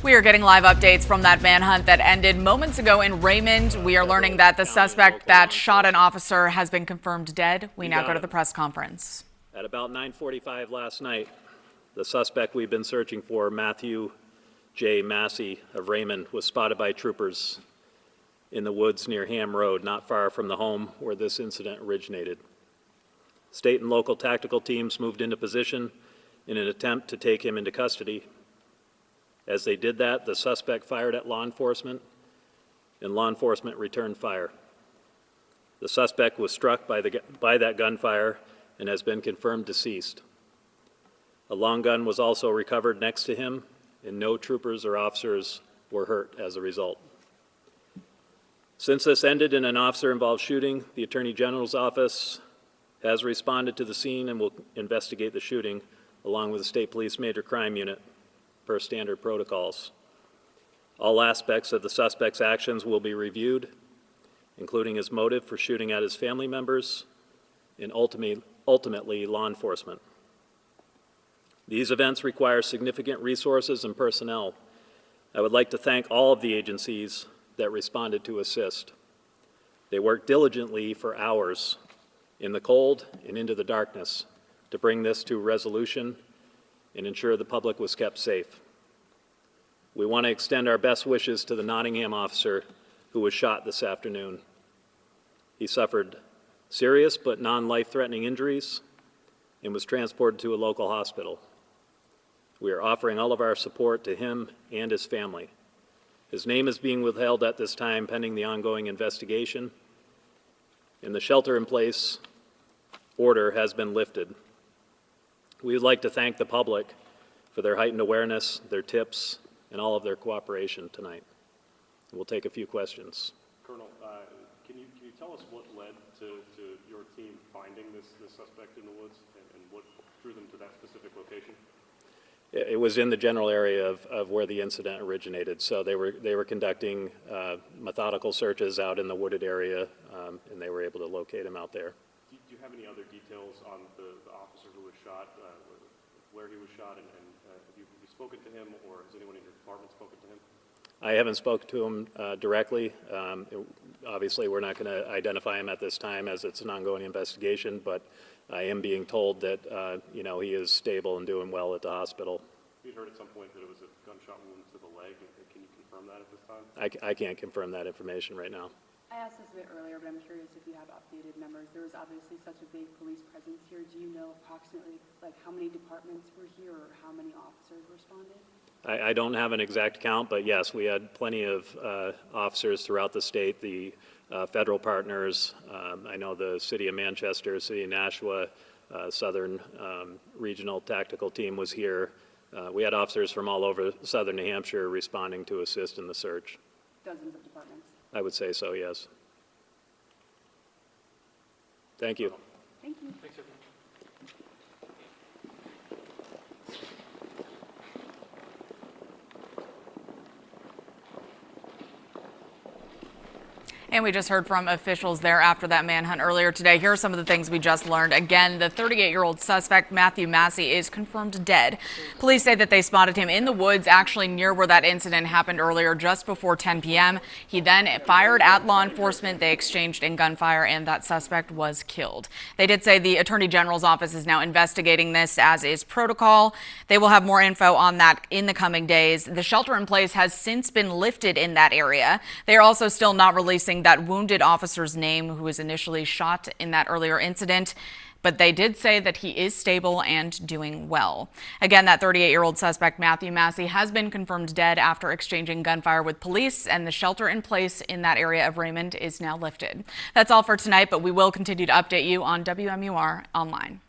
We are getting live updates from that manhunt that ended moments ago in Raymond. We are learning that the suspect that shot an officer has been confirmed dead. We now go to the press conference. At about 9:45 last night, the suspect we've been searching for, Matthew J. Massey of Raymond, was spotted by troopers in the woods near Ham Road, not far from the home where this incident originated. State and local tactical teams moved into position in an attempt to take him into custody. As they did that, the suspect fired at law enforcement, and law enforcement returned fire. The suspect was struck by that gunfire and has been confirmed deceased. A long gun was also recovered next to him, and no troopers or officers were hurt as a result. Since this ended in an officer-involved shooting, the Attorney General's office has responded to the scene and will investigate the shooting, along with the State Police Major Crime Unit, per standard protocols. All aspects of the suspect's actions will be reviewed, including his motive for shooting at his family members and ultimately law enforcement. These events require significant resources and personnel. I would like to thank all of the agencies that responded to assist. They worked diligently for hours in the cold and into the darkness to bring this to resolution and ensure the public was kept safe. We want to extend our best wishes to the Nottingham officer who was shot this afternoon. He suffered serious but non-life-threatening injuries and was transported to a local hospital. We are offering all of our support to him and his family. His name is being withheld at this time pending the ongoing investigation, and the shelter-in-place order has been lifted. We would like to thank the public for their heightened awareness, their tips, and all of their cooperation tonight. We'll take a few questions. Colonel, can you tell us what led to your team finding this suspect in the woods and what drew them to that specific location? It was in the general area of where the incident originated. So they were conducting methodical searches out in the wooded area, and they were able to locate him out there. Do you have any other details on the officer who was shot, where he was shot, and have you spoken to him, or has anyone in your department spoken to him? I haven't spoken to him directly. Obviously, we're not going to identify him at this time as it's an ongoing investigation, but I am being told that he is stable and doing well at the hospital. You heard at some point that it was a gunshot wound to the leg. Can you confirm that at this time? I can't confirm that information right now. I asked this a bit earlier, but I'm curious if you have updated numbers. There was obviously such a big police presence here. Do you know approximately how many departments were here or how many officers responded? I don't have an exact count, but yes, we had plenty of officers throughout the state, the federal partners. I know the City of Manchester, City of Nashua, Southern Regional Tactical Team was here. We had officers from all over southern New Hampshire responding to assist in the search. Dozens of departments? I would say so, yes. Thank you. Thank you. Thanks, everyone. And we just heard from officials there after that manhunt earlier today. Here are some of the things we just learned. Again, the 38-year-old suspect, Matthew Massey, is confirmed dead. Police say that they spotted him in the woods, actually near where that incident happened earlier, just before 10 p.m. He then fired at law enforcement. They exchanged in gunfire, and that suspect was killed. They did say the Attorney General's office is now investigating this, as is protocol. They will have more info on that in the coming days. The shelter in place has since been lifted in that area. They are also still not releasing that wounded officer's name who was initially shot in that earlier incident, but they did say that he is stable and doing well. Again, that 38-year-old suspect, Matthew Massey, has been confirmed dead after exchanging gunfire with police, and the shelter in place in that area of Raymond is now lifted. That's all for tonight, but we will continue to update you on WMUR Online.